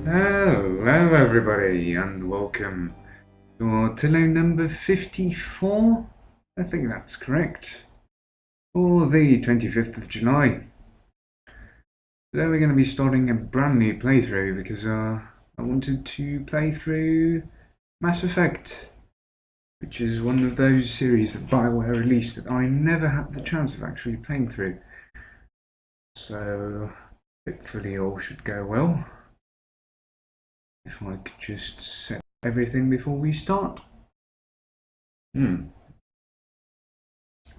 Hello everybody and welcome to ARTYLO number 54. I think that's correct. For the 25th of July. Today we're going to be starting a brand new playthrough because I wanted to play through Mass Effect, which is one of those series that BioWare released that I never had the chance of actually playing through. So hopefully all should go well. If I could just set everything before we start.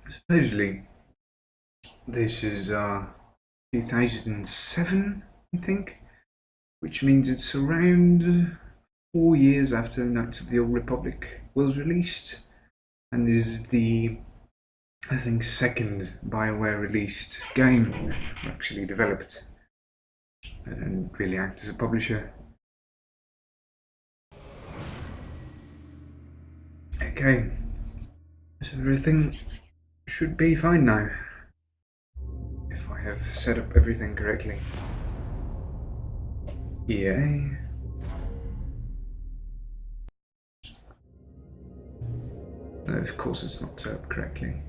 Supposedly, this is 2007, I think, which means it's around 4 years after Knights of the Old Republic was released, and is the, I think, second BioWare released game actually developed and really act as a publisher. Okay, so everything should be fine now, if I have set up everything correctly. EA. No, of course it's not set up correctly.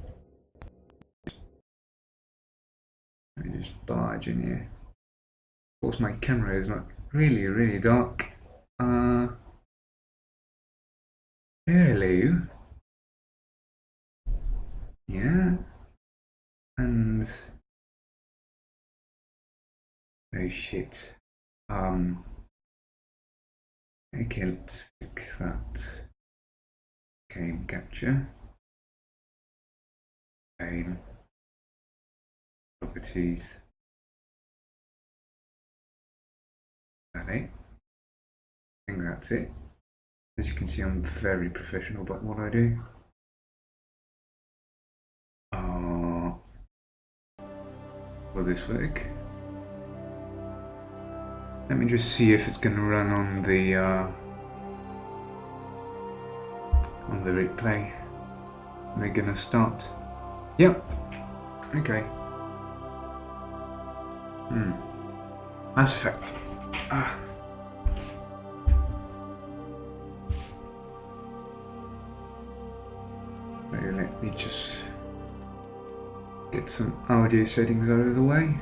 Let me just barge in here. Of course my camera is not really dark. Hello. Yeah. And oh shit. Okay, let's fix that. Game capture. Game. Properties. That it? I think that's it. As you can see, I'm very professional about what I do. Will this work? Let me just see if it's going to run on the replay. We're going to start. Yep. Okay. Mass Effect. So let me just get some audio settings out of the way.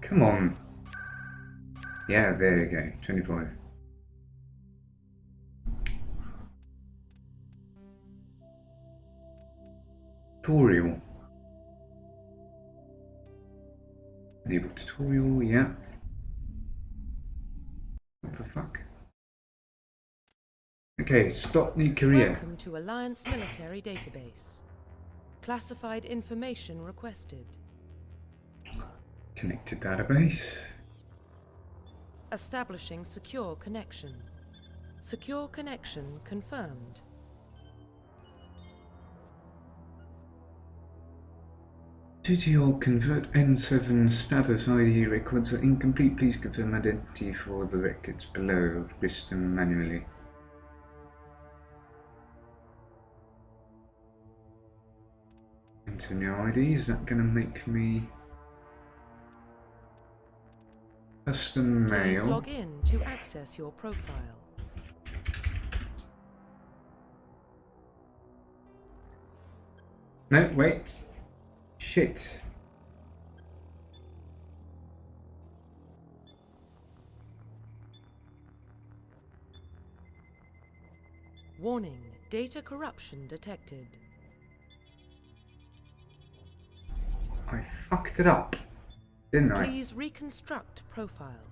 Come on. Yeah, there you go. 25. Tutorial. Enable tutorial, yeah. What the fuck? Okay, start new career. Welcome to Alliance Military Database. Classified information requested. Connected database. Establishing secure connection. Secure connection confirmed. Due to your convert N7 status ID records are incomplete, please confirm identity for the records below. List them manually. Enter new ID. Is that going to make me custom mail? Please log in to access your profile. No, wait. Shit. Warning, data corruption detected. I fucked it up, didn't I? Please reconstruct profile.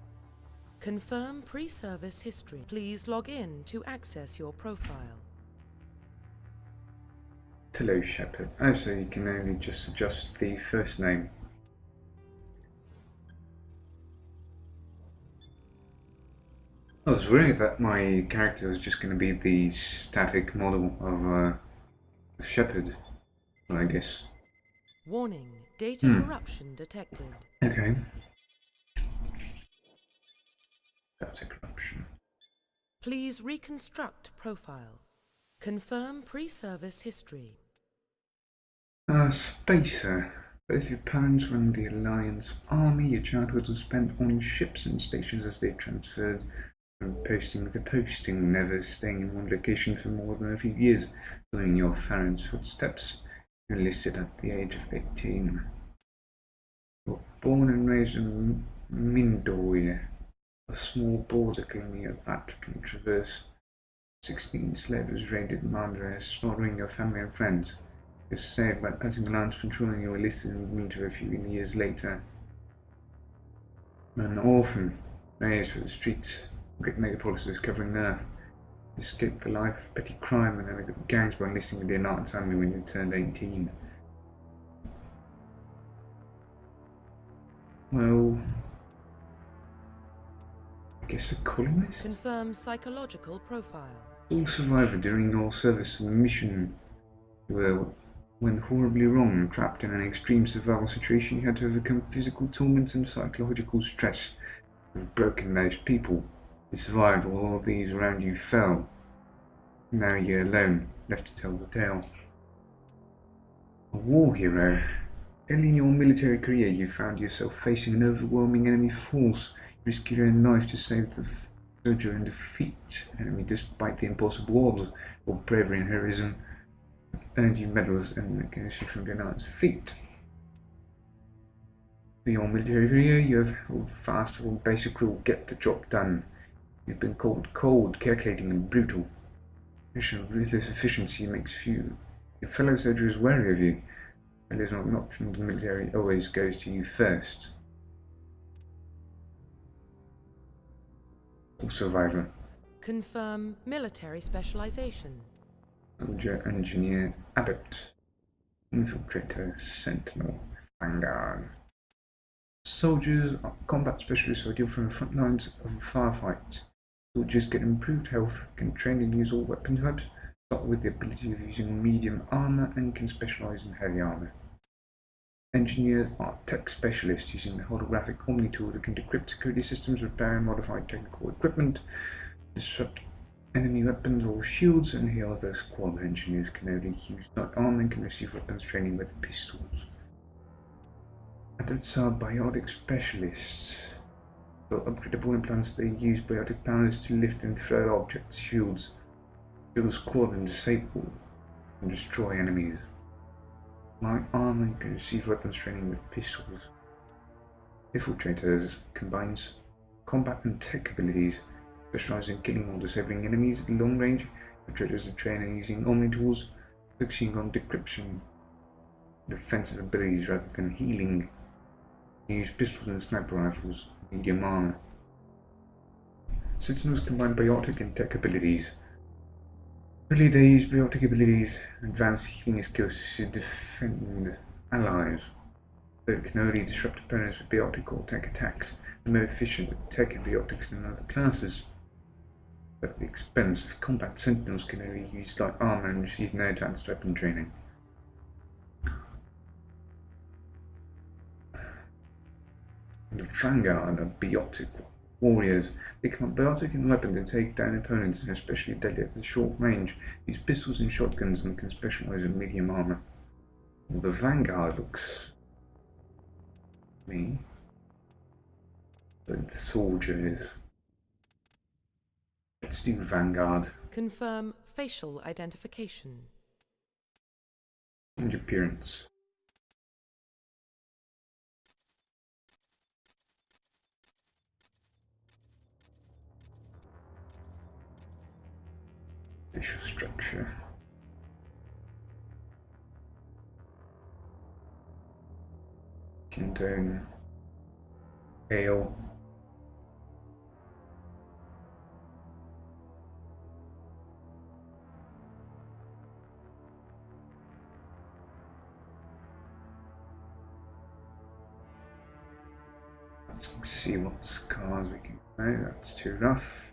Confirm pre-service history. Please log in to access your profile. ARTYLO Shepard. Oh, so you can only just adjust the first name. I was worried that my character was just going to be the static model of Shepard, well, I guess. Warning, data corruption detected. Okay. That's a corruption. Please reconstruct profile. Confirm pre-service history. Spacer. Both your parents were in the Alliance Army. Your childhood was spent on ships and stations as they transferred from posting to posting, never staying in one location for more than a few years, following your parents' footsteps. You enlisted at the age of 18. You were born and raised in Mindoy, a small border colony of that can traverse. 16 slavers raided Madras, slaughtering your family and friends. You were saved by passing the lines patrolling your enlisted in the military a few years later. An orphan, raised for the streets, great megapolises covering the earth. You escaped the life of petty crime and elegant gangs by enlisting in the Alliance Army when you turned 18. Well, I guess a colonist? Confirm psychological profile. All survivor during your service mission. You were, when horribly wrong, trapped in an extreme survival situation, you had to overcome physical torments and psychological stress. You've broken most people. You survived while all of these around you fell. Now you're alone, left to tell the tale. A war hero. Early in your military career, you found yourself facing an overwhelming enemy force. You risked your own life to save the soldier and defeat enemy despite the impossible odds. Your bravery and heroism have earned you medals and recognition from the Alliance fleet. For your military career, you have held fast for basic rule: get the job done. You've been called cold, calculating, and brutal. Your ruthless efficiency makes your fellow soldiers wary of you. It is not an option. The military always goes to you first. Or survivor. Confirm military specialization. Soldier, engineer, adept, infiltrator, sentinel, vanguard. Soldiers are combat specialists who deal from the front lines of a firefight. Soldiers get improved health, can train and use all weapon types, start with the ability of using medium armor, and can specialize in heavy armor. Engineers are tech specialists using the holographic Omni tool that can decrypt security systems, repair and modify technical equipment, disrupt enemy weapons or shields, and here other squad engineers can only use light armor and can receive weapons training with pistols. Adults are biotic specialists. For upgradable implants, they use biotic powers to lift and throw objects, shields, build squad and disable and destroy enemies. Light armor can receive weapons training with pistols. Infiltrators combines combat and tech abilities, specialize in killing or disabling enemies at long range. Infiltrators are trained in using Omni tools, focusing on decryption, defensive abilities rather than healing. They use pistols and sniper rifles, medium armor. Sentinels combine biotic and tech abilities. Early days, biotic abilities, advanced healing skills to defend allies. Though it can only disrupt opponents with biotic or tech attacks, they're more efficient with tech and biotics than other classes. At the expense of combat, sentinels can only use light armor and receive no advanced weapon training. The vanguard are biotic warriors. They can biotic in weapons to take down opponents and are especially deadly at the short range. Use pistols and shotguns and can specialize in medium armor. Well, the vanguard looks me, but the soldier is. Let's do vanguard. Confirm facial identification. And appearance. Facial structure. Condone. Ale. Let's see what scars we can. No, that's too rough.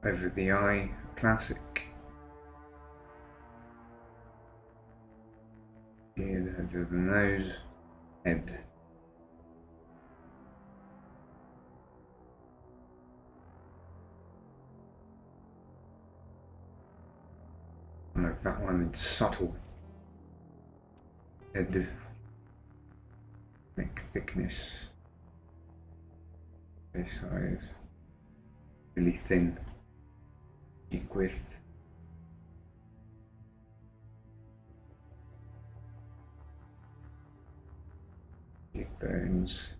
Over the eye, classic. Beard over the nose, head. like that one, it's subtle. Head, neck thickness, face size, really thin, cheek width. Cheekbones,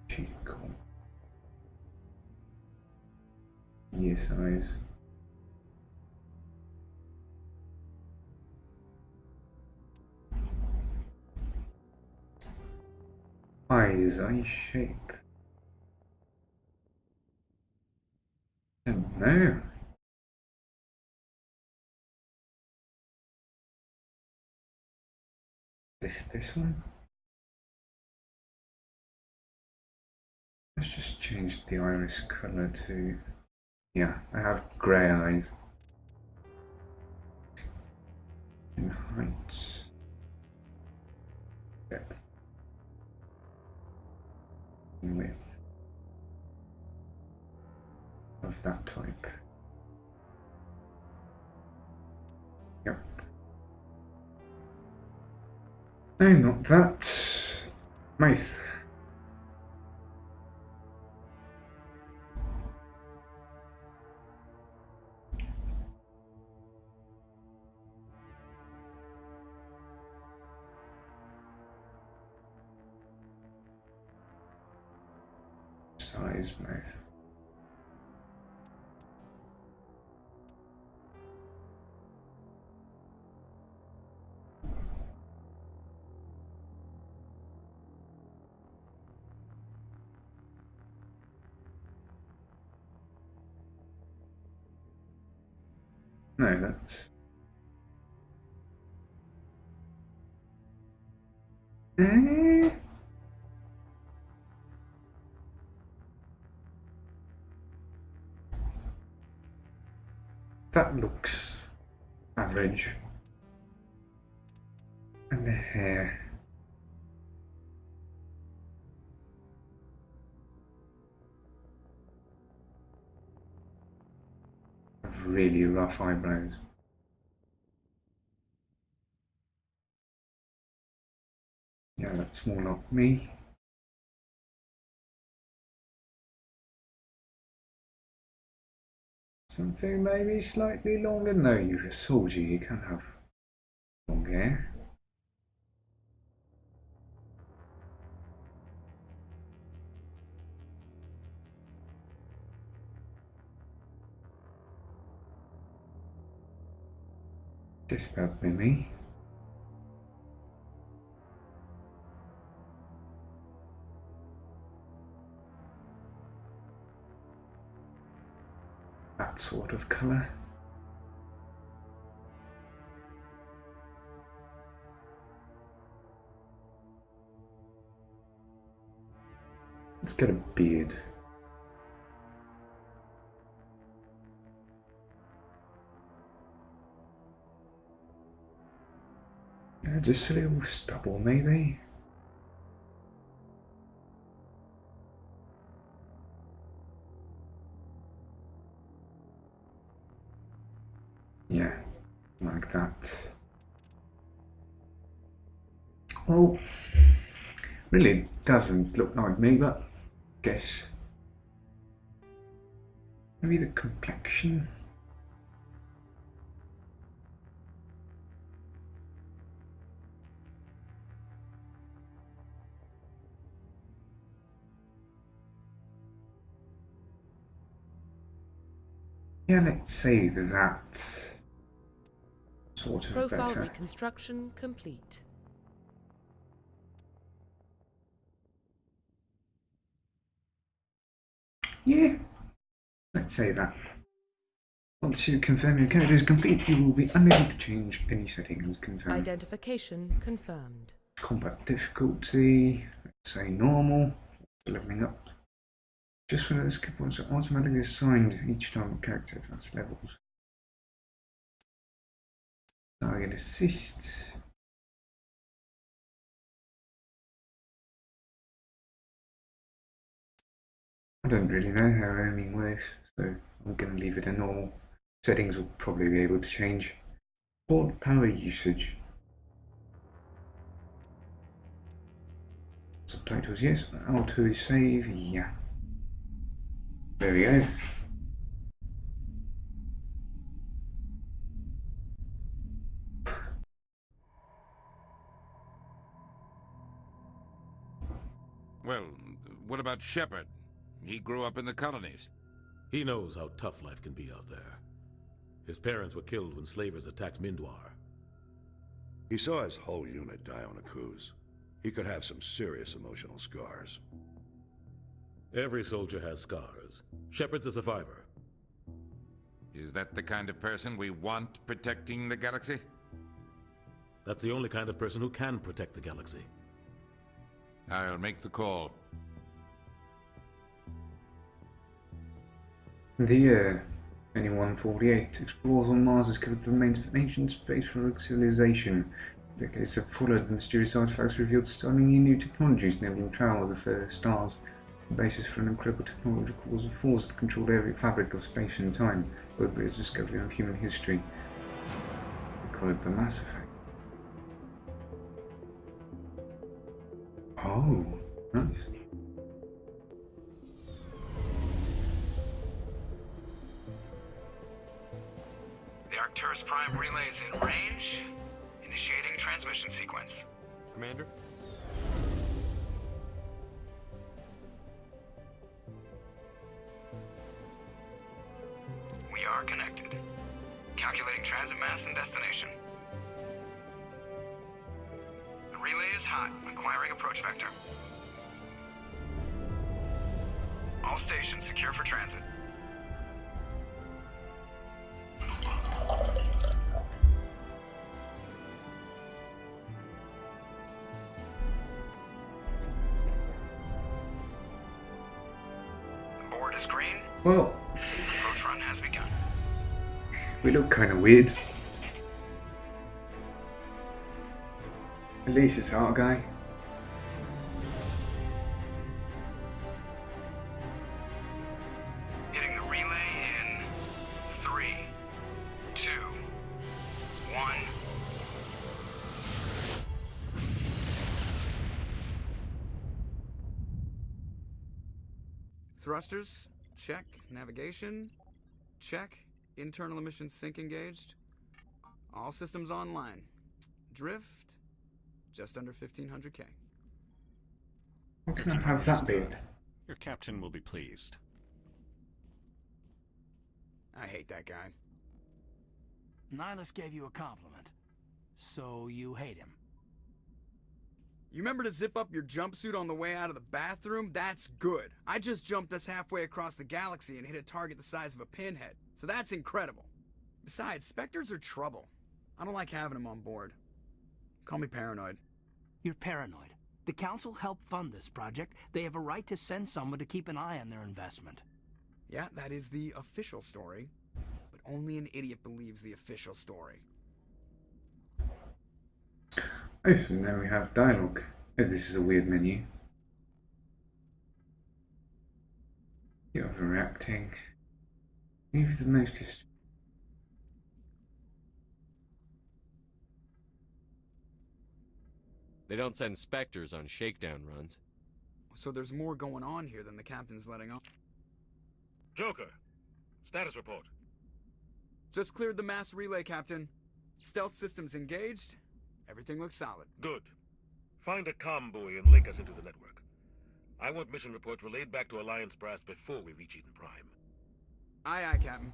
cheekbone, ear size, eye shape. I don't know. This one? Let's just change the iris color to, yeah, I have grey eyes. In height, depth, and width of that type. Yep. No, not that. Mouth. Size mouth. No, that's... That looks average. And the hair. Have really rough eyebrows. Yeah, that's more like me. Something maybe slightly longer. No, you're a soldier, you can't have long hair. Guess that'd be me. That sort of colour. Let's get a beard. Yeah, just a little stubble maybe. Yeah, like that. Well, really doesn't look like me, but guess maybe the complexion. Yeah, let's say that sort of Profile better. reconstruction complete. Yeah, let's say that. Once you confirm your character is complete, you will be unable to change any settings. Confirm. Identification confirmed. Combat difficulty, let's say normal. Leveling up. Just when the skip points are automatically assigned each time a character advances levels. Target assist. I don't really know how aiming works, so I'm going to leave it a normal. Settings will probably be able to change. Port power usage. Subtitles, yes. Auto save, yeah. There we go. Well, what about Shepard? He grew up in the colonies. He knows how tough life can be out there. His parents were killed when slavers attacked Mindwar. He saw his whole unit die on a cruise. He could have some serious emotional scars. Every soldier has scars. Shepard's a survivor. Is that the kind of person we want protecting the galaxy? That's the only kind of person who can protect the galaxy. I'll make the call. The 2148 explores on Mars discovered the remains of an ancient space-faring civilization. Decades that followed, the mysterious artifacts revealed stunningly new technologies, enabling travel to further stars. The basis for an incredible technological force that controlled every fabric of space and time. The greatest discovery of human history. We call it the Mass Effect. Oh, nice. The Arcturus Prime relay is in range. Initiating transmission sequence. Commander? We are connected. Calculating transit mass and destination. The relay is hot, acquiring approach vector. All stations secure for transit. The board is green. Well, Approach run has begun. we look kind of weird. At least it's our guy. Hitting the relay in 3, 2, 1. Thrusters, check. Navigation, check. Internal emissions sync engaged. All systems online. Drift, just under 1500K. What can I have that be? Your captain will be pleased. I hate that guy. Nihilus gave you a compliment, so you hate him. You remember to zip up your jumpsuit on the way out of the bathroom? That's good. I just jumped us halfway across the galaxy and hit a target the size of a pinhead, so that's incredible. Besides, Spectres are trouble. I don't like having them on board. Call me paranoid. You're paranoid. The Council helped fund this project. They have a right to send someone to keep an eye on their investment. Yeah, that is the official story. But only an idiot believes the official story. Oh, so now we have dialogue. Oh, this is a weird menu. You're overreacting. Leave the most. They don't send Spectres on shakedown runs. So there's more going on here than the captain's letting on. Joker, status report. Just cleared the mass relay, Captain. Stealth systems engaged. Everything looks solid. Good. Find a comm buoy and link us into the network. I want mission reports relayed back to Alliance brass before we reach Eden Prime. Aye, aye, Captain.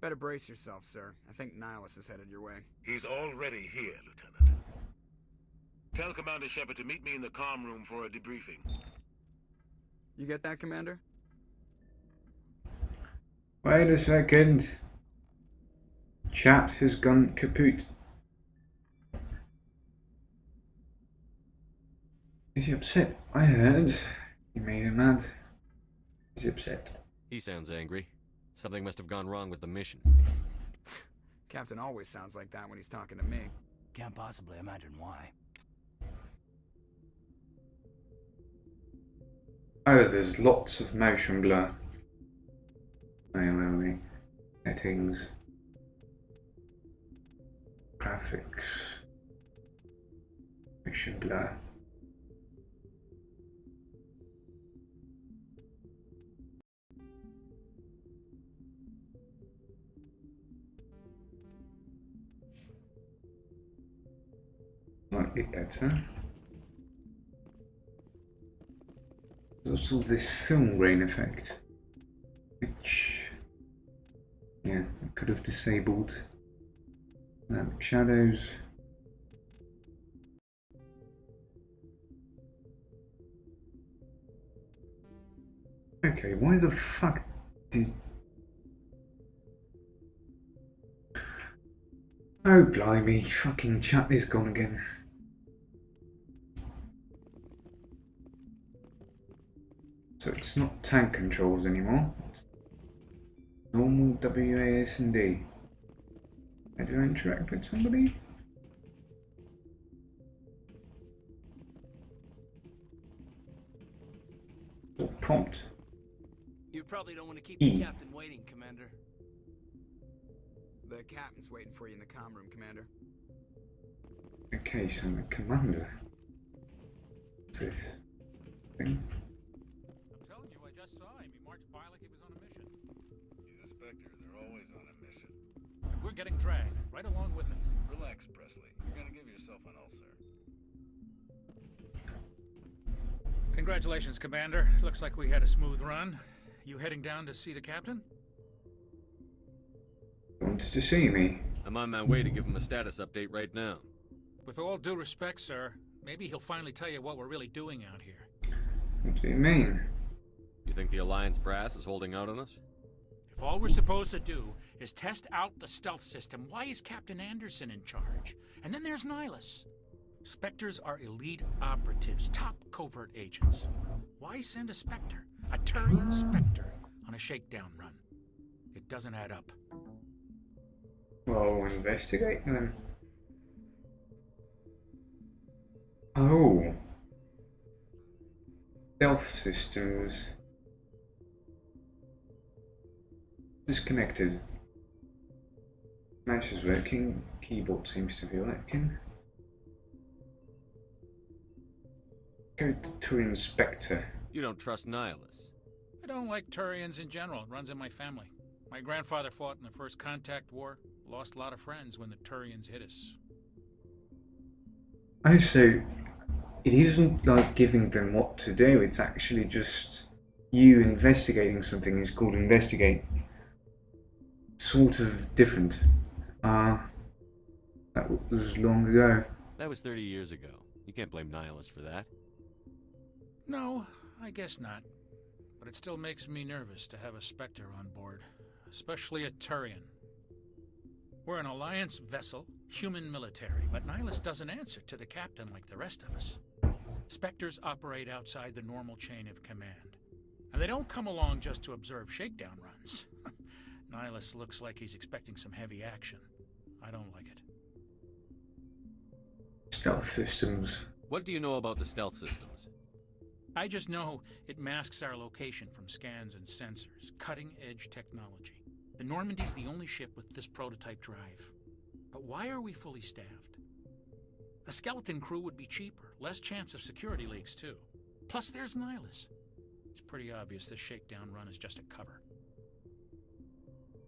Better brace yourself, sir. I think Nihilus is headed your way. He's already here, Lieutenant. Tell Commander Shepard to meet me in the comm room for a debriefing. You get that, Commander? Wait a second. Chat has gone kaput. Is he upset? I heard you made him mad. Is he upset? He sounds angry. Something must have gone wrong with the mission. Captain always sounds like that when he's talking to me. Can't possibly imagine why. Oh, there's lots of motion blur. Where are we? Settings. graphics. Mission blur. Slightly better. There's also this film grain effect, which, yeah, I could have disabled. Shadows. Okay, why the fuck did... Oh blimey, fucking chat is gone again. So it's not tank controls anymore, it's normal WASD. How do I interact with somebody? Or prompt. You probably don't want to keep E. the captain waiting, Commander. The captain's waiting for you in the comm room, Commander. Okay, so I'm a commander. What's this thing? I'm telling you, I just saw him. He marched by like he was on a mission. He's a Spectre. They're always on a mission. And we're getting dragged right along with us. Relax, Presley. You're gonna give yourself an ulcer. Congratulations, Commander. Looks like we had a smooth run. You heading down to see the captain? Wanted to see me. I'm on my way to give him a status update right now. With all due respect, sir, maybe he'll finally tell you what we're really doing out here. What do you mean? You think the Alliance brass is holding out on us? If all we're supposed to do is test out the stealth system, why is Captain Anderson in charge? And then there's Nihilus. Spectres are elite operatives, top covert agents. Why send a Spectre, a Turian Spectre, on a shakedown run? It doesn't add up. Well, investigate then. Oh. Stealth systems. Disconnected. Mouse is working, keyboard seems to be working. Go to Inspector. You don't trust Nihilus. I don't like Turians in general. It runs in my family. My grandfather fought in the First Contact War. Lost a lot of friends when the Turians hit us. Oh, so it isn't like giving them what to do, it's actually just you investigating something is called investigate. Sort of different. That was long ago. That was 30 years ago. You can't blame Nihilus for that. No, I guess not. But it still makes me nervous to have a Spectre on board. Especially a Turian. We're an Alliance vessel, human military, but Nihilus doesn't answer to the captain like the rest of us. Spectres operate outside the normal chain of command. And they don't come along just to observe shakedown runs. Nihilus looks like he's expecting some heavy action. I don't like it. Stealth systems. What do you know about the stealth systems? I just know it masks our location from scans and sensors. Cutting-edge technology. The Normandy's the only ship with this prototype drive. But why are we fully staffed? A skeleton crew would be cheaper, less chance of security leaks too. Plus there's Nihilus. It's pretty obvious this shakedown run is just a cover.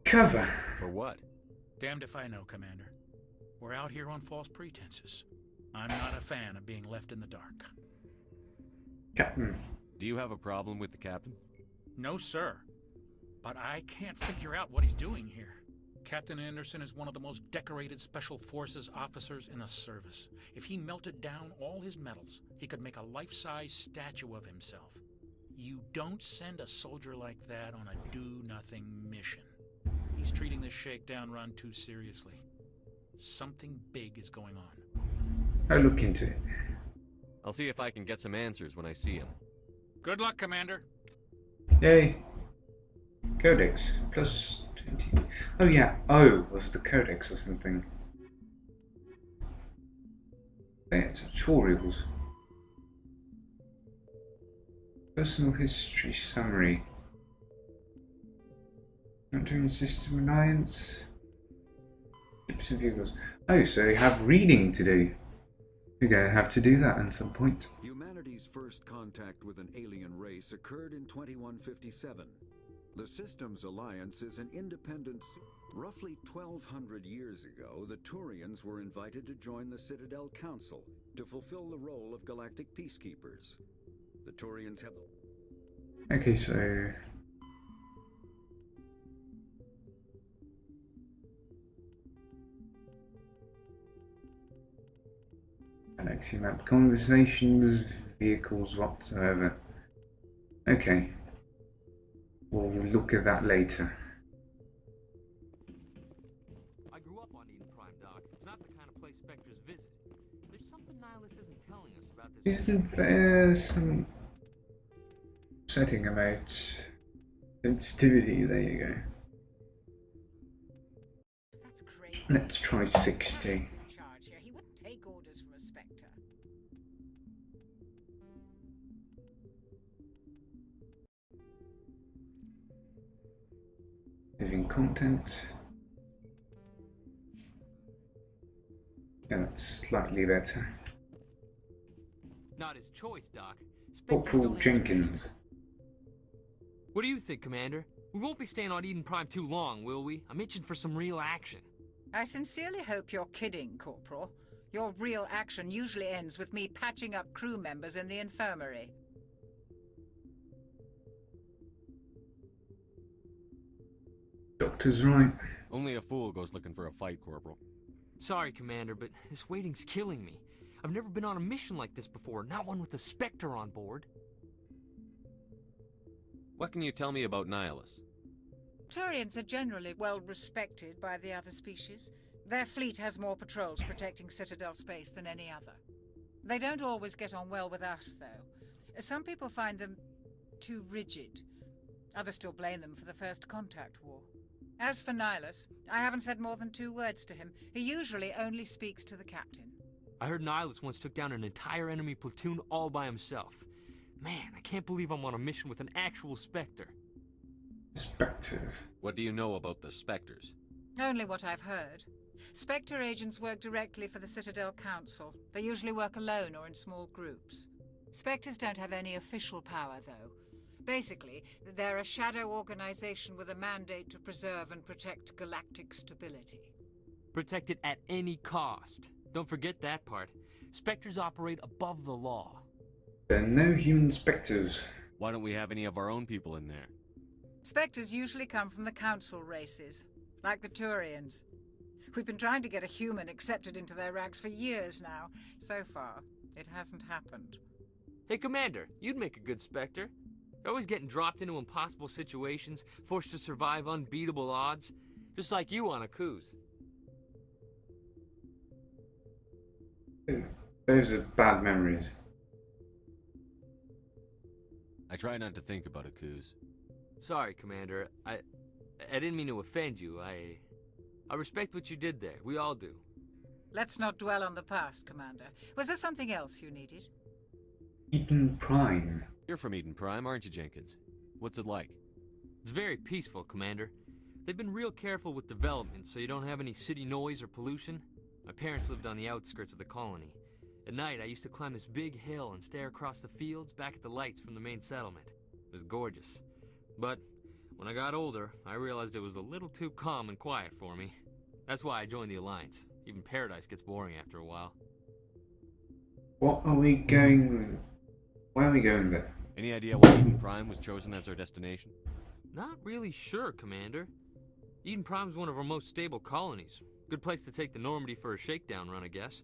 Cover? For what? Damned if I know, Commander. We're out here on false pretenses. I'm not a fan of being left in the dark. Captain. Do you have a problem with the captain? No, sir. But I can't figure out what he's doing here. Captain Anderson is one of the most decorated Special Forces officers in the service. If he melted down all his medals, he could make a life-size statue of himself. You don't send a soldier like that on a do-nothing mission. He's treating this shakedown run too seriously. Something big is going on. I'll look into it. I'll see if I can get some answers when I see him. Good luck, Commander. Yay. Codex. Plus 20. Oh yeah, O was the codex or something. Yeah, tutorials. Personal history summary. Entering System Alliance. Ships and vehicles. Oh, so they have reading to do. We're going to have to do that at some point. Humanity's first contact with an alien race occurred in 2157. The Systems Alliance is an independent... Roughly 1,200 years ago, the Turians were invited to join the Citadel Council to fulfill the role of galactic peacekeepers. The Turians have... Okay, so... Galaxy map, conversations, vehicles whatsoever. Okay. We'll look at that later. I grew up on Eden Prime, Doc. It's not the kind of place Spectres visit. There's something Nihilus isn't telling us about this. Isn't there some setting about sensitivity? There you go. That's crazy. Let's try 60. In charge here. He wouldn't take orders from a Spectre. Living content. Yeah, that's slightly better. Not his choice, Doc. Spectres Corporal don't answer Jenkins. anything. What do you think, Commander? We won't be staying on Eden Prime too long, will we? I'm itching for some real action. I sincerely hope you're kidding, Corporal. Your real action usually ends with me patching up crew members in the infirmary. Doctor's right. Only a fool goes looking for a fight, Corporal. Sorry, Commander, but this waiting's killing me. I've never been on a mission like this before, not one with a Spectre on board. What can you tell me about Nihilus? Turians are generally well respected by the other species. Their fleet has more patrols protecting Citadel space than any other. They don't always get on well with us, though. Some people find them too rigid. Others still blame them for the First Contact War. As for Nihilus, I haven't said more than 2 words to him. He usually only speaks to the captain. I heard Nihilus once took down an entire enemy platoon all by himself. Man, I can't believe I'm on a mission with an actual Spectre. Spectres. What do you know about the Spectres? Only what I've heard. Spectre agents work directly for the Citadel Council. They usually work alone or in small groups. Spectres don't have any official power, though. Basically, they're a shadow organization with a mandate to preserve and protect galactic stability. Protect it at any cost. Don't forget that part. Spectres operate above the law. There are no human spectres. Why don't we have any of our own people in there? Spectres usually come from the Council races, like the Turians. We've been trying to get a human accepted into their ranks for years now. So far, it hasn't happened. Hey, Commander, you'd make a good Spectre. You're always getting dropped into impossible situations, forced to survive unbeatable odds, just like you on a cruise. Those are bad memories. I try not to think about Akuz. Sorry, Commander. I didn't mean to offend you. I respect what you did there. We all do. Let's not dwell on the past, Commander. Was there something else you needed? Eden Prime. You're from Eden Prime, aren't you, Jenkins? What's it like? It's very peaceful, Commander. They've been real careful with development, so you don't have any city noise or pollution. My parents lived on the outskirts of the colony. At night, I used to climb this big hill and stare across the fields back at the lights from the main settlement. It was gorgeous. But when I got older, I realized it was a little too calm and quiet for me. That's why I joined the Alliance. Even Paradise gets boring after a while. What are we going... Why are we going there? Any idea why Eden Prime was chosen as our destination? Not really sure, Commander. Eden Prime's one of our most stable colonies. Good place to take the Normandy for a shakedown run, I guess.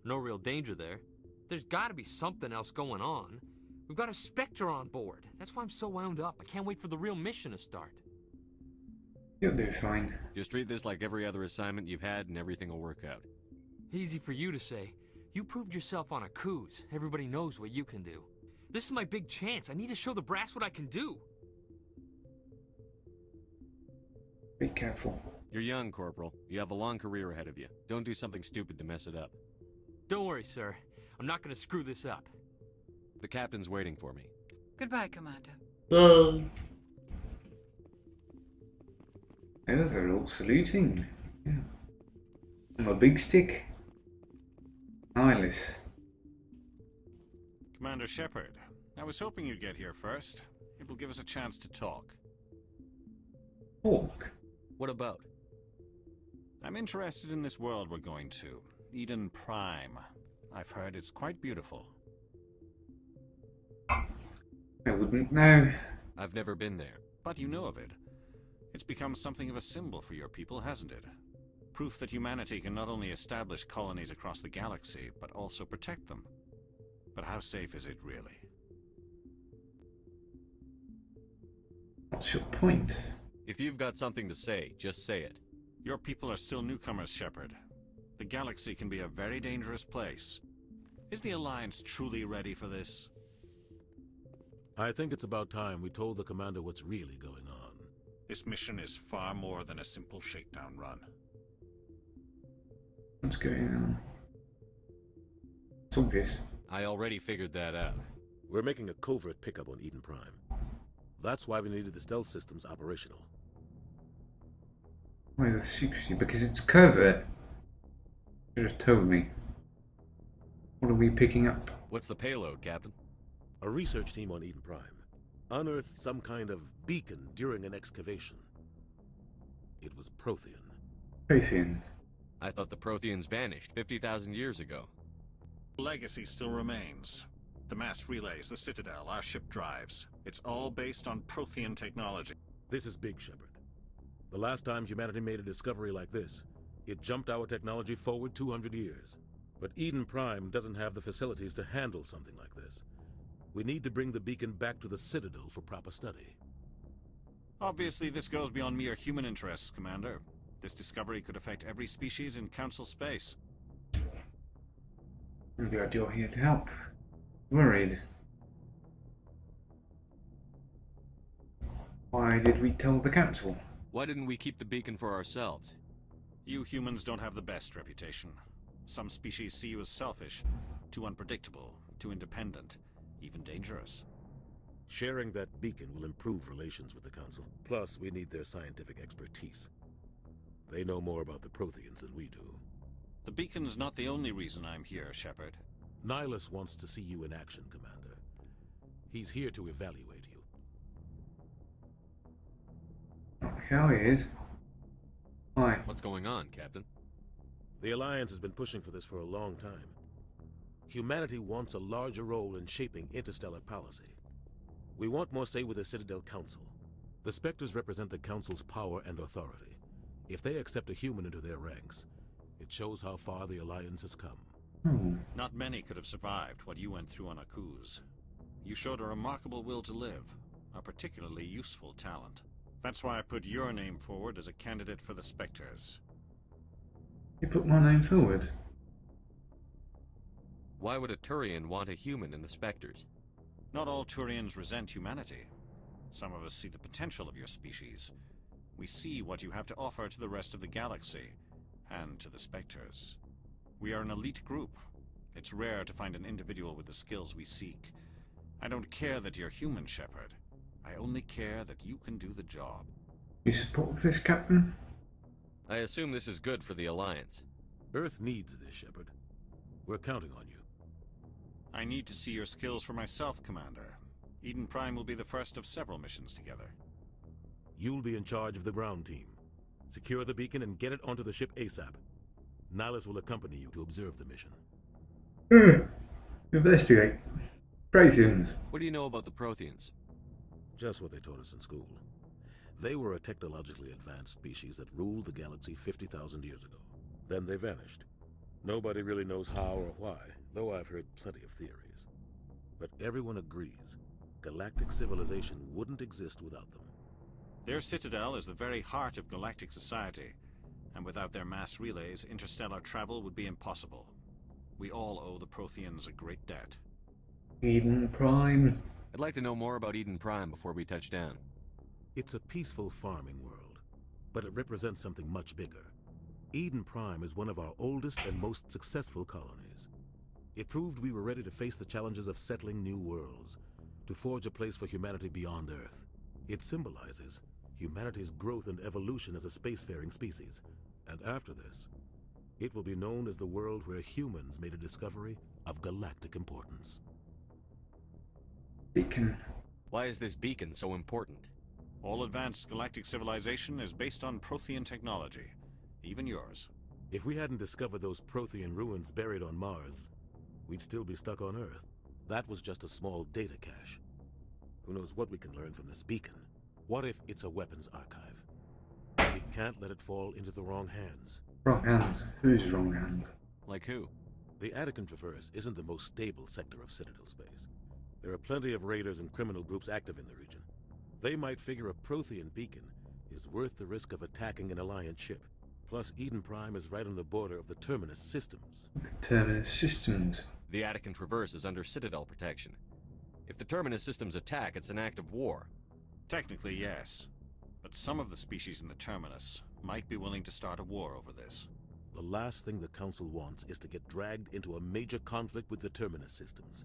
No real danger there. There's gotta be something else going on. We've got a Spectre on board. That's why I'm so wound up. I can't wait for the real mission to start. You'll do fine. Just treat this like every other assignment you've had and everything will work out. Easy for you to say. You proved yourself on a cruise. Everybody knows what you can do. This is my big chance. I need to show the brass what I can do. Be careful. You're young, Corporal. You have a long career ahead of you. Don't do something stupid to mess it up. Don't worry, sir. I'm not gonna screw this up. The captain's waiting for me. Goodbye, Commander. Bye. Oh, they're all saluting. Yeah. On a big stick. Eyeless. Commander Shepard, I was hoping you'd get here first. It will give us a chance to talk. Talk? What about? I'm interested in this world we're going to. Eden Prime. I've heard it's quite beautiful. I wouldn't know. I've never been there. But you know of it. It's become something of a symbol for your people, hasn't it? Proof that humanity can not only establish colonies across the galaxy, but also protect them. But how safe is it really? What's your point? If you've got something to say, just say it. Your people are still newcomers, Shepard. The galaxy can be a very dangerous place. Is the Alliance truly ready for this? I think it's about time we told the commander what's really going on. This mission is far more than a simple shakedown run. What's going on? It's obvious. I already figured that out. We're making a covert pickup on Eden Prime. That's why we needed the stealth systems operational. Why the secrecy? Because it's covert. You should have told me. What are we picking up? What's the payload, Captain? A research team on Eden Prime unearthed some kind of beacon during an excavation. It was Prothean. Prothean? I thought the Protheans vanished 50,000 years ago. Legacy still remains. The mass relays, the Citadel, our ship drives. It's all based on Prothean technology. This is big, Shepard. The last time humanity made a discovery like this, it jumped our technology forward 200 years. But Eden Prime doesn't have the facilities to handle something like this. We need to bring the beacon back to the Citadel for proper study. Obviously, this goes beyond mere human interests, Commander. This discovery could affect every species in Council space. I'm glad you're here to help. Worried. Why did we tell the Council? Why didn't we keep the beacon for ourselves? You humans don't have the best reputation. Some species see you as selfish, too unpredictable, too independent, even dangerous. Sharing that beacon will improve relations with the Council. Plus, we need their scientific expertise. They know more about the Protheans than we do. The beacon's not the only reason I'm here, Shepard. Nihilus wants to see you in action, Commander. He's here to evaluate you. Hell he is. Why? What's going on, Captain? The Alliance has been pushing for this for a long time. Humanity wants a larger role in shaping interstellar policy. We want more say with the Citadel Council. The Spectres represent the Council's power and authority. If they accept a human into their ranks, it shows how far the Alliance has come. Not many could have survived what you went through on Akuz. You showed a remarkable will to live, a particularly useful talent. That's why I put your name forward as a candidate for the Spectres. You put my name forward? Why would a Turian want a human in the Spectres? Not all Turians resent humanity. Some of us see the potential of your species. We see what you have to offer to the rest of the galaxy, and to the Spectres. We are an elite group. It's rare to find an individual with the skills we seek. I don't care that you're human, Shepard. I only care that you can do the job. You support this, Captain? I assume this is good for the Alliance. Earth needs this, Shepard. We're counting on you. I need to see your skills for myself, Commander. Eden Prime will be the first of several missions together. You'll be in charge of the ground team. Secure the beacon and get it onto the ship ASAP. Nihilus will accompany you to observe the mission. Investigate. Protheans. What do you know about the Protheans? Just what they taught us in school. They were a technologically advanced species that ruled the galaxy 50,000 years ago. Then they vanished. Nobody really knows how or why, though I've heard plenty of theories. But everyone agrees, galactic civilization wouldn't exist without them. Their citadel is the very heart of galactic society, and without their mass relays, interstellar travel would be impossible. We all owe the Protheans a great debt. Eden Prime. I'd like to know more about Eden Prime before we touch down. It's a peaceful farming world, but it represents something much bigger. Eden Prime is one of our oldest and most successful colonies. It proved we were ready to face the challenges of settling new worlds, to forge a place for humanity beyond Earth. It symbolizes humanity's growth and evolution as a spacefaring species. And after this, It will be known as the world where humans made a discovery of galactic importance. Beacon. Why is this beacon so important? All advanced galactic civilization is based on Prothean technology, even yours. If we hadn't discovered those Prothean ruins buried on Mars, we'd still be stuck on Earth. That was just a small data cache. Who knows what we can learn from this beacon? What if it's a weapons archive? We can't let it fall into the wrong hands. Wrong hands? Whose wrong hands? Like who? The Attican Traverse isn't the most stable sector of Citadel space. There are plenty of raiders and criminal groups active in the region. They might figure a Prothean beacon is worth the risk of attacking an Alliance ship. Plus, Eden Prime is right on the border of the Terminus systems. The Terminus systems? The Attican Traverse is under Citadel protection. If the Terminus systems attack, it's an act of war. Technically, yes. But some of the species in the Terminus might be willing to start a war over this. The last thing the Council wants is to get dragged into a major conflict with the Terminus systems.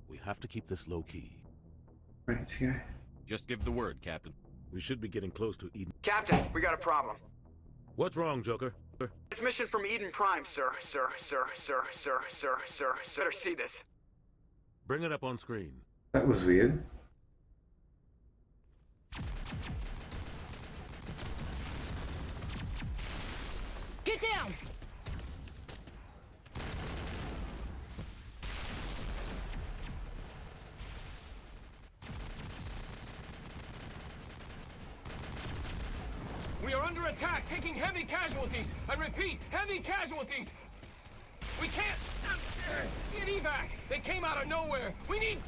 We have to keep this low-key. Ready to go. Just give the word, Captain. We should be getting close to Eden. Captain, we got a problem. What's wrong, Joker? It's mission from Eden Prime, sir. Sir. Better see this. Bring it up on screen. That was weird. Get down! We are under attack, taking heavy casualties. I repeat, heavy casualties. We can't get evac. They came out of nowhere. We need...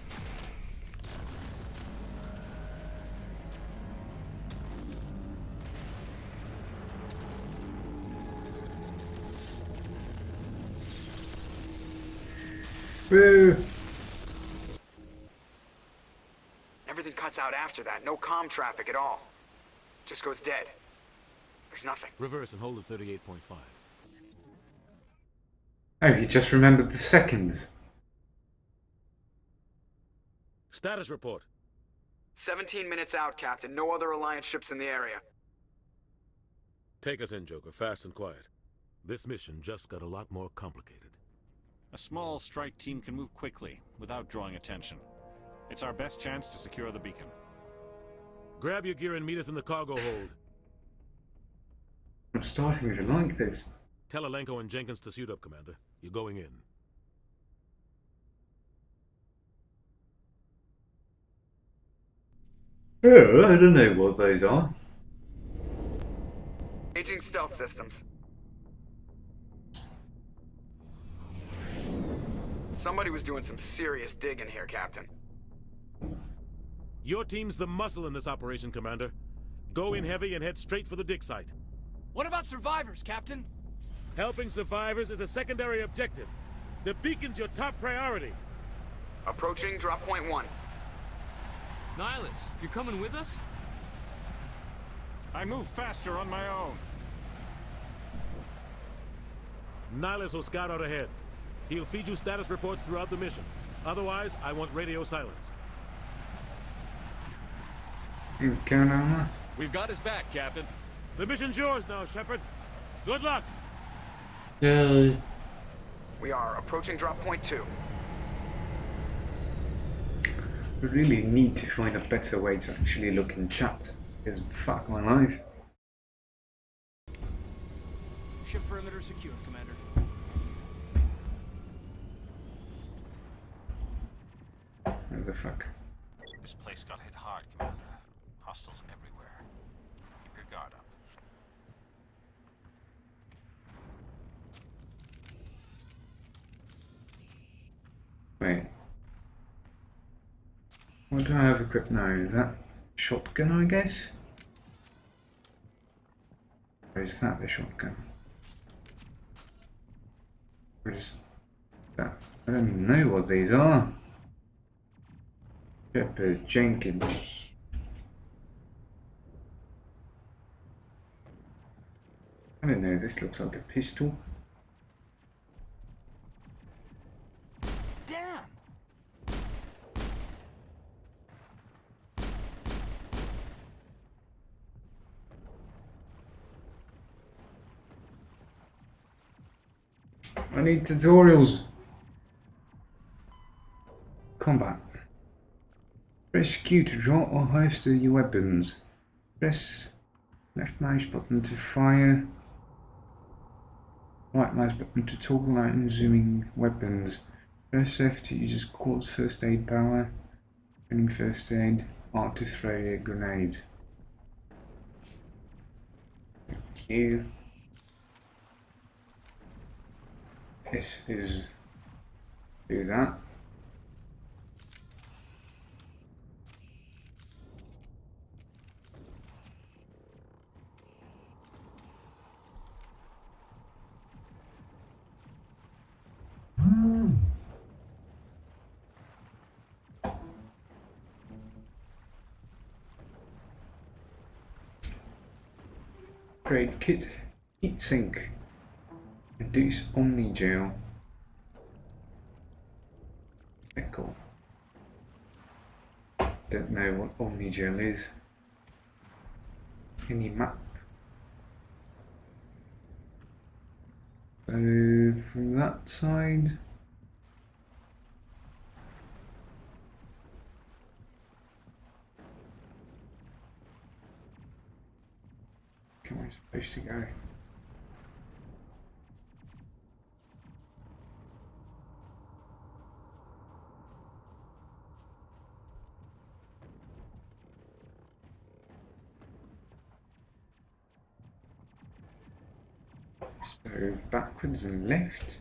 Woo! Everything cuts out after that. No comm traffic at all. Just goes dead. There's nothing. Reverse and hold at 38.5. Oh, he just remembered the seconds. Status report. 17 minutes out, Captain. No other Alliance ships in the area. Take us in, Joker, fast and quiet. This mission just got a lot more complicated. A small strike team can move quickly, without drawing attention. It's our best chance to secure the beacon. Grab your gear and meet us in the cargo hold. I'm starting to like this. Tell Alenko and Jenkins to suit up, Commander. You're going in. Oh, I don't know what those are. Aging stealth systems. Somebody was doing some serious digging here, Captain. Your team's the muscle in this operation, Commander. Go in heavy and head straight for the dig site. What about survivors, Captain? Helping survivors is a secondary objective. The beacon's your top priority. Approaching drop point 1. Nihilus, you're coming with us? I move faster on my own. Nihilus will scout out ahead. He'll feed you status reports throughout the mission. Otherwise, I want radio silence. You going on there? We've got his back, Captain. The mission's yours now, Shepard. Good luck. Yay. We are approaching drop point 2. We really need to find a better way to actually look in chat. Because fuck my life. Ship perimeter secure, Commander. What the fuck? This place got hit hard, Commander. Hostiles everywhere. Keep your guard up. Wait. What do I have equipped now? Is that shotgun, I guess? Or is that the shotgun? Or is that? I don't even know what these are. Shepard Jenkins. I don't know, this looks like a pistol. Damn! I need tutorials. Combat. Press Q to draw or holster your weapons. Press left mouse button to fire. Right mouse button to toggle out and zooming weapons. Press F to use quartz first aid power. Running first aid. R to throw a grenade. Q. S is do that. Upgrade kit, heat sink, reduce Omni Gel, Echo. Don't know what Omni Gel is. Any map. So from that side. Where am I supposed to go? So backwards and left.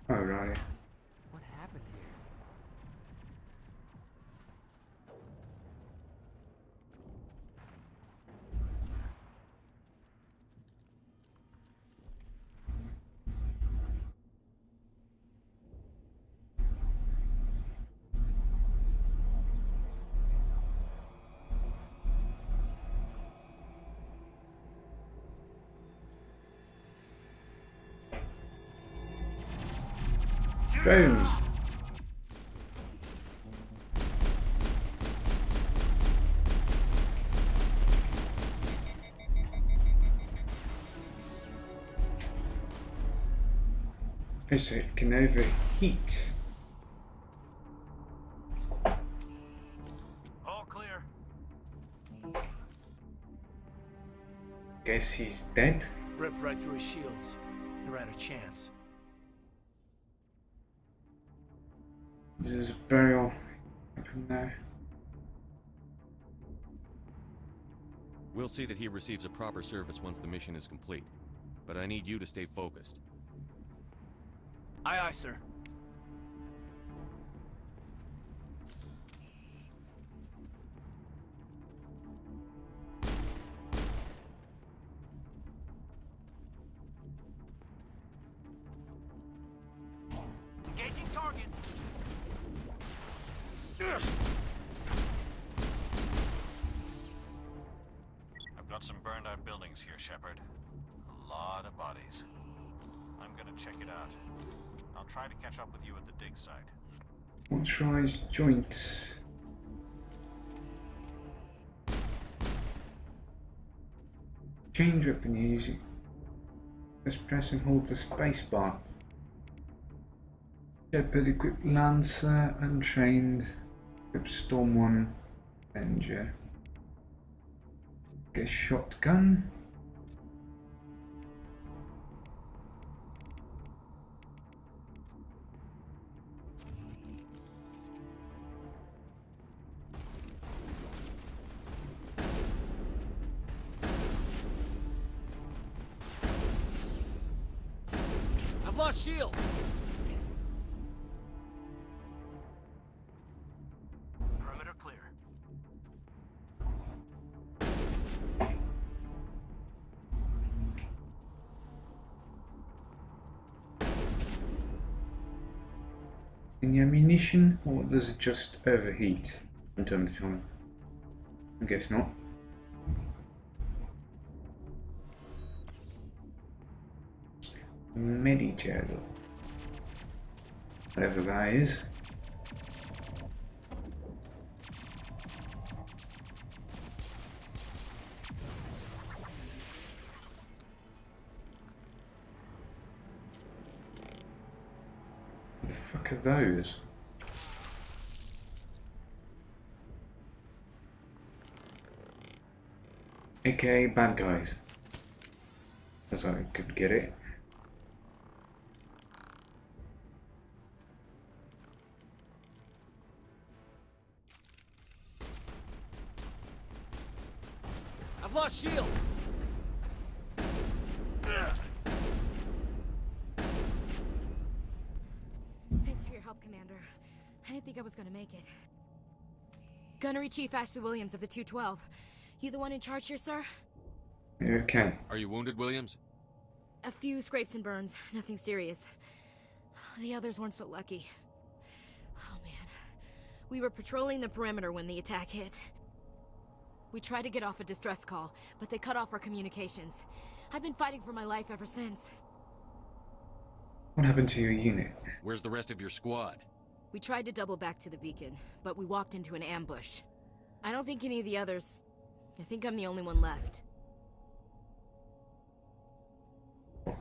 Oh right. What happened here? Drones. So it can overheat. All clear. Guess he's dead. Ripped right through his shields. Never had a chance. This is a burial from there. We'll see that he receives a proper service once the mission is complete. But I need you to stay focused. Aye, aye, sir. Engaging target. I've got some burned out buildings here, Shepard. A lot of bodies. I'm gonna check it out. I'll try to catch up with you at the dig site. Authorized joints. Change weapon using. Just press and hold the spacebar. Shepard equipped Lancer, untrained. Equipped Storm 1, Avenger. Get shotgun. I've lost shields. Perimeter clear. Any ammunition, or does it just overheat from time to time? I guess not. Medi-gel. Whatever that is. What the fuck are those? AKA bad guys. As I could get it. I've lost shields! Thanks for your help, Commander. I didn't think I was gonna make it. Gunnery Chief Ashley Williams of the 212. You the one in charge here, sir? Okay. Are you wounded, Williams? A few scrapes and burns, nothing serious. The others weren't so lucky. Oh man. We were patrolling the perimeter when the attack hit. We tried to get off a distress call, but they cut off our communications. I've been fighting for my life ever since. What happened to your unit? Where's the rest of your squad? We tried to double back to the beacon, but we walked into an ambush. I don't think any of the others... I think I'm the only one left.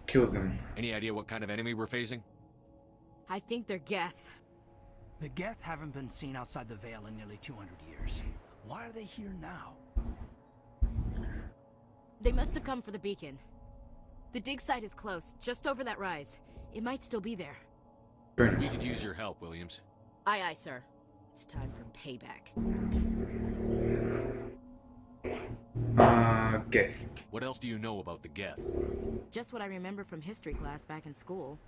Kill them. Any idea what kind of enemy we're facing? I think they're Geth. The Geth haven't been seen outside the Veil in nearly 200 years. Why are they here now? They must have come for the beacon. The dig site is close, just over that rise. It might still be there. We could use your help, Williams. Aye, aye, sir. It's time for payback. Geth. What else do you know about the Geth? Just what I remember from history class back in school.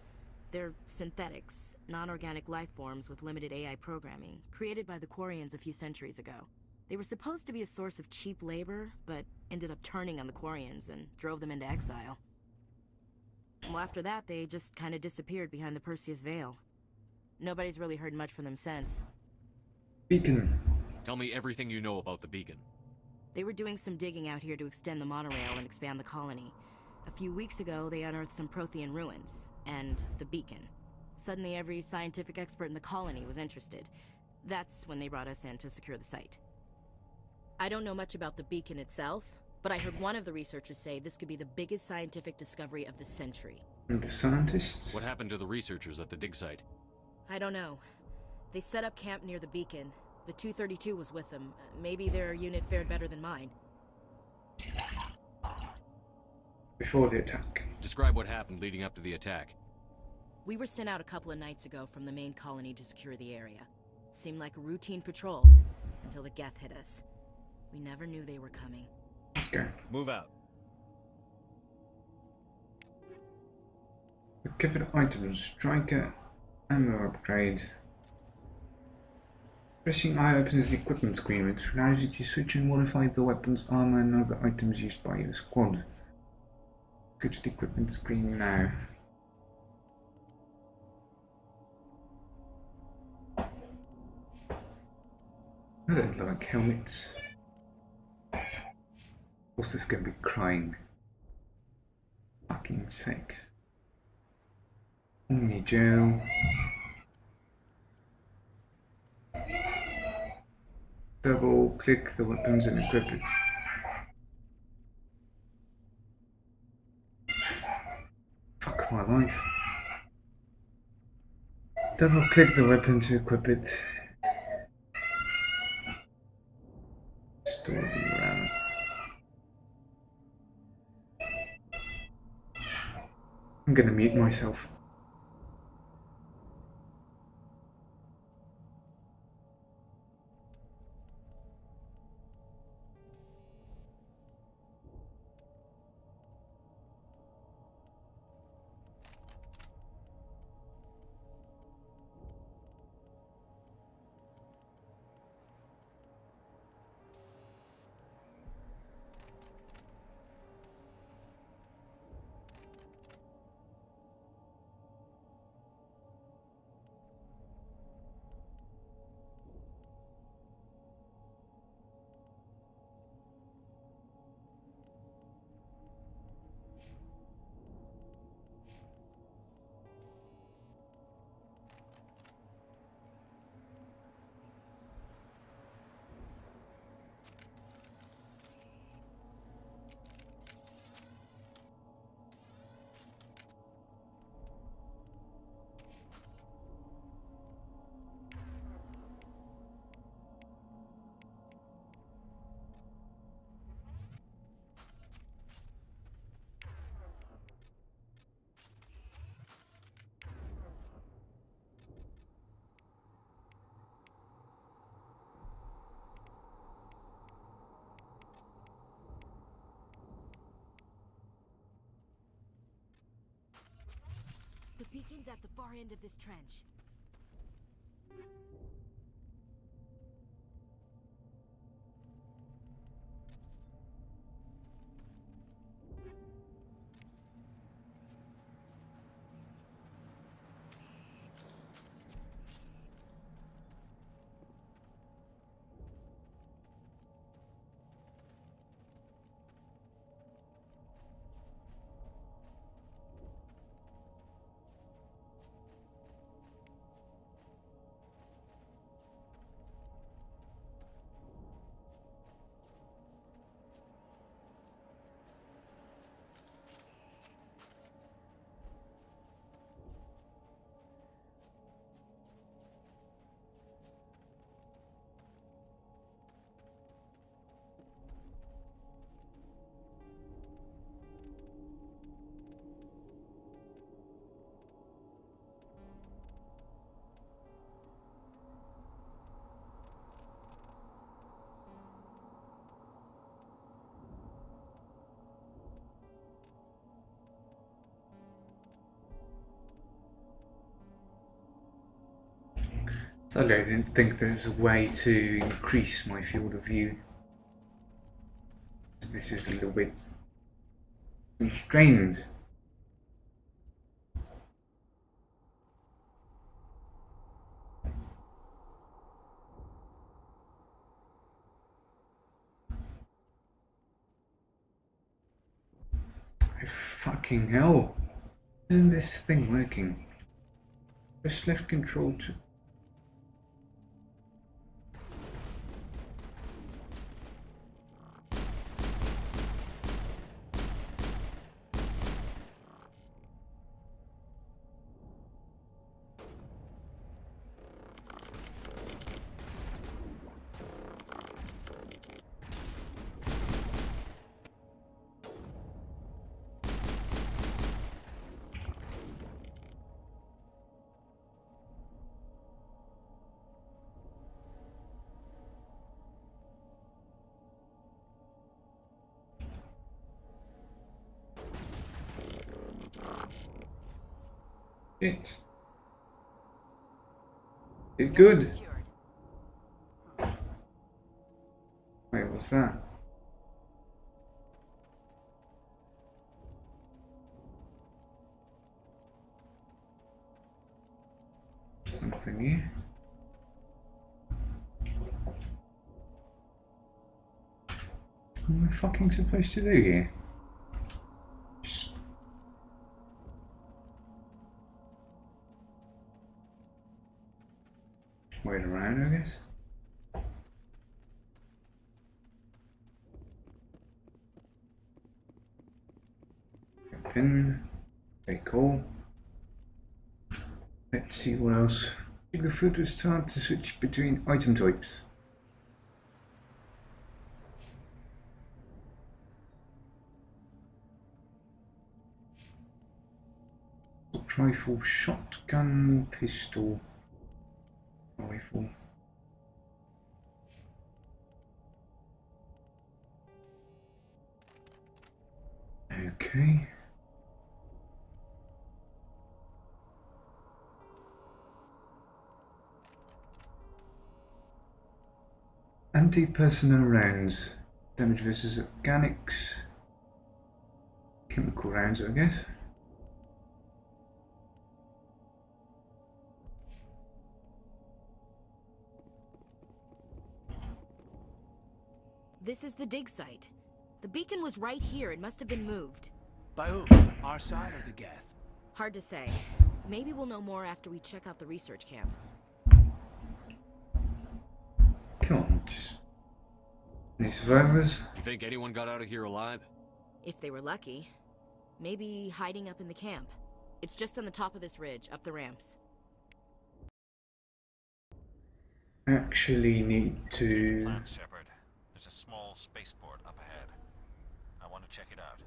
They're synthetics, non-organic life forms with limited AI programming, created by the Quarians a few centuries ago. They were supposed to be a source of cheap labor, but ended up turning on the Quarians and drove them into exile. Well, after that, they just kind of disappeared behind the Perseus Veil. Nobody's really heard much from them since. Beacon. Tell me everything you know about the beacon. They were doing some digging out here to extend the monorail and expand the colony. A few weeks ago, they unearthed some Prothean ruins, and the beacon. Suddenly, every scientific expert in the colony was interested. That's when they brought us in to secure the site. I don't know much about the beacon itself, but I heard one of the researchers say this could be the biggest scientific discovery of the century. And the scientists? What happened to the researchers at the dig site? I don't know. They set up camp near the beacon. The 232 was with them. Maybe their unit fared better than mine. Before the attack. Describe what happened leading up to the attack. We were sent out a couple of nights ago from the main colony to secure the area. Seemed like a routine patrol, until the Geth hit us. We never knew they were coming. Let's go. Move out. Recovered items, striker, ammo upgrade. Pressing I opens the equipment screen, which allows you to switch and modify the weapons, armor, and other items used by your squad. Go to the equipment screen now. I don't like helmets. What's this going to be crying? Fucking sex. Omni gel. Double click the weapons and equip it. Fuck my life. Double click the weapon to equip it. Store the RAM. I'm gonna mute myself. beacon's at the far end of this trench. Sadly, I didn't think there's a way to increase my field of view. This is a little bit constrained. Oh, fucking hell. Isn't this thing working? Press left control to... Shit. Did good. Wait, what's that? Something here. What am I fucking supposed to do here? Just... wait around, I guess. Pin. Okay, cool. Let's see what else. Take the photo start to switch between item types. Rifle, shotgun, pistol, rifle. Okay. Anti-personnel rounds. Damage versus organics. Chemical rounds, I guess. This is the dig site. The beacon was right here. It must have been moved. By whom? Our side or the Geth? Hard to say. Maybe we'll know more after we check out the research camp. Come on, just... any survivors? You think anyone got out of here alive? If they were lucky. Maybe hiding up in the camp. It's just on the top of this ridge, up the ramps. Actually need to... Plan, Shepard. There's a small spaceport up ahead. I want to check it out.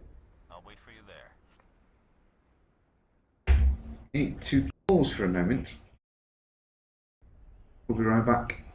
I'll wait for you there. Need to pause for a moment. We'll be right back.